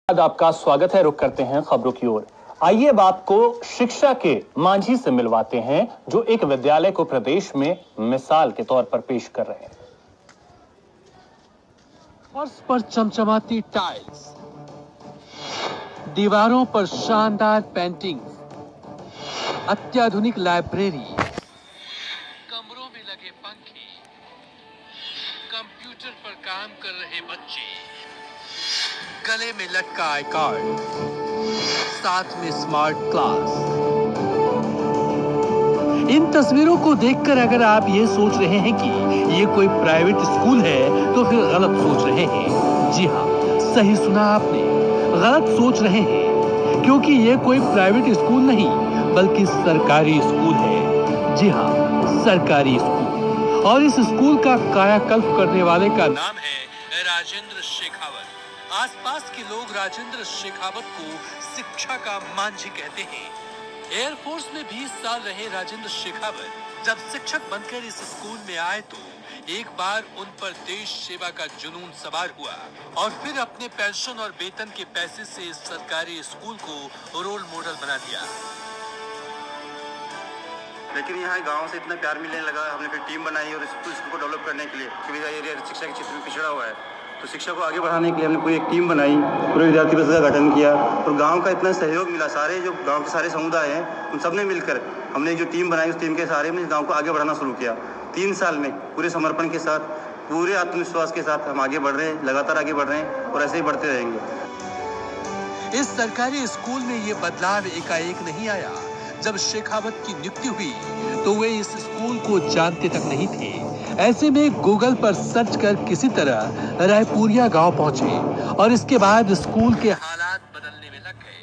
आपका स्वागत है। रुक करते हैं खबरों की ओर। आइए अब आपको शिक्षा के मांझी से मिलवाते हैं जो एक विद्यालय को प्रदेश में मिसाल के तौर पर पेश कर रहे हैं। फर्श पर चमचमाती टाइल्स, दीवारों पर शानदार पेंटिंग्स, अत्याधुनिक लाइब्रेरी, कमरों में लगे पंखे, कंप्यूटर पर काम कर रहे बच्चे, गले में लटका आई कार्ड, साथ में स्मार्ट क्लास। इन तस्वीरों को देखकर अगर आप ये सोच रहे हैं कि ये कोई प्राइवेट स्कूल है तो फिर गलत सोच रहे हैं। जी हाँ, सही सुना आपने, गलत सोच रहे हैं, क्योंकि ये कोई प्राइवेट स्कूल नहीं बल्कि सरकारी स्कूल है। जी हाँ, सरकारी स्कूल। और इस स्कूल का कायाकल्प करने वाले का नाम है राजेंद्र शेखावत। आसपास के लोग राजेंद्र शेखावत को शिक्षा का मांझी कहते हैं। एयरफोर्स में 20 साल रहे राजेंद्र शेखावत जब शिक्षक बनकर इस स्कूल में आए तो एक बार उन पर देश सेवा का जुनून सवार हुआ और फिर अपने पेंशन और वेतन के पैसे से इस सरकारी स्कूल को रोल मॉडल बना दिया। लेकिन यहाँ गांव से इतना प्यार मिलने लगा, हमने फिर टीम बनाई और इसको को डेवलप करने के लिए, क्योंकि एरिया शिक्षा के क्षेत्र में पिछड़ा हुआ है, तो शिक्षा को आगे बढ़ाने के लिए हमने पूरी एक टीम बनाई, पूरे विद्यार्थी परिषद का गठन किया और गांव का इतना सहयोग मिला। सारे जो गांव के सारे समुदाय हैं उन सब ने मिलकर हमने जो टीम बनाई, उस टीम के सहारे में गांव को आगे बढ़ाना शुरू किया। 3 साल में पूरे समर्पण के साथ, पूरे आत्मविश्वास के साथ हम आगे बढ़ रहे हैं, लगातार आगे बढ़ रहे हैं और ऐसे ही बढ़ते रहेंगे। इस सरकारी स्कूल में ये बदलाव एकाएक नहीं आया। जब शेखावत की नियुक्ति हुई तो वे इस स्कूल को जानते तक नहीं थे। ऐसे में गूगल पर सर्च कर किसी तरह रायपुरिया गांव पहुंचे और इसके बाद स्कूल के हालात बदलने में लग गए।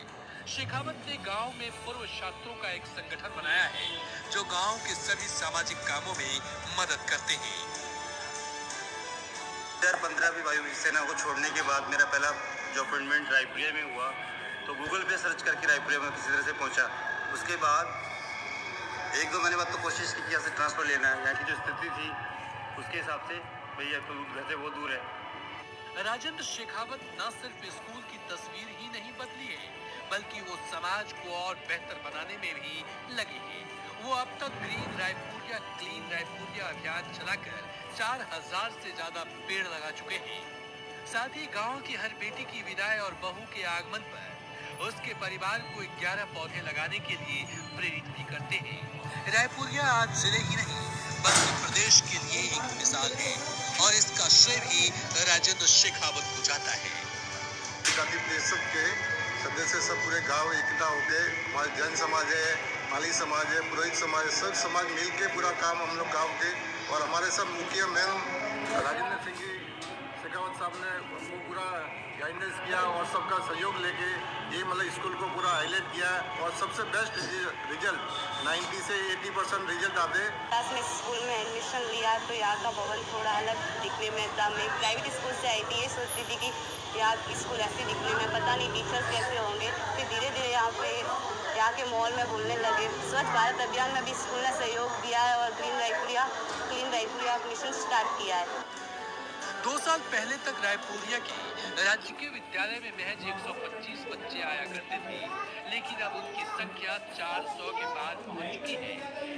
शेखावत ने गांव में पूर्व छात्रों का एक संगठन बनाया है जो गांव के सभी सामाजिक कामों में मदद करते हैं। 2015 में वायु सेना को छोड़ने के बाद मेरा पहला जो अपॉइंटमेंट रायपुरिया में हुआ तो गूगल पे सर्च करके रायपुरिया में किसी तरह से पहुंचा। उसके बाद 1-2 महीने बाद तो कोशिश की कि यहाँ से ट्रांसफ़र लेना है। यहाँ की जो स्थिति थी उसके हिसाब से भैया तो घर से बहुत दूर है। राजेंद्र शेखावत न सिर्फ स्कूल की तस्वीर ही नहीं बदली है बल्कि वो समाज को और बेहतर बनाने में भी लगे हैं। वो अब तक ग्रीन रायपुरिया क्लीन रायपुरिया अभियान चलाकर 4000 से ज्यादा पेड़ लगा चुके हैं। साथ ही गांव की हर बेटी की विदाई और बहू के आगमन पर उसके परिवार को 11 पौधे लगाने के लिए प्रेरित भी करते हैं। रायपुरिया आज जिले ही नहीं बल्कि प्रदेश के लिए एक मिसाल है और इसका श्रेय भी राजेंद्र शेखावत को जाता है। गांधी परिषद के सदस्य सब पूरे गांव इकट्ठा होके, हमारे जैन समाज है, माली समाज है, पुरोहित समाज है, सब समाज मिल के पूरा काम हम लोग गाँव के और हमारे सब मुखिया मैम राजेंद्र सिंह जी शेखावत साहब ने वो पूरा गाइडेंस किया और सबका सहयोग लेके ये मतलब स्कूल को पूरा हाईलाइट किया और सबसे बेस्ट रिजल्ट 90 से 80% रिजल्ट आते। क्लास में स्कूल में एडमिशन लिया तो यहाँ का भवन थोड़ा अलग दिखने में था। मैं प्राइवेट स्कूल से आई थी, ये सोचती थी कि यहाँ स्कूल ऐसे दिखने में, पता नहीं टीचर्स कैसे होंगे। फिर धीरे धीरे यहाँ के माहौल में घुलने लगे। स्वच्छ भारत अभियान में भी स्कूल ने सहयोग दिया है और क्लीन रायपुरिया मिशन स्टार्ट किया है। 2 साल पहले तक रायपुरिया के राज्य के विद्यालय में महज 125 बच्चे आया करते थे, लेकिन अब उनकी संख्या 400 के पार पहुंच चुकी है।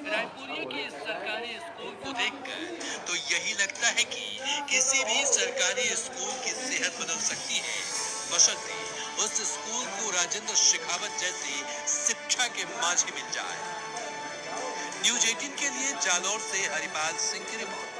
रायपुरिया के इस सरकारी स्कूल को देखकर तो यही लगता है कि किसी भी सरकारी स्कूल की सेहत बदल सकती है, बशर्ते उस स्कूल को राजेंद्र शेखावत जैसे शिक्षा के मांझी मिल जाए। न्यूज़ 18 के लिए जालौर से हरिपाल सिंह की रिपोर्ट।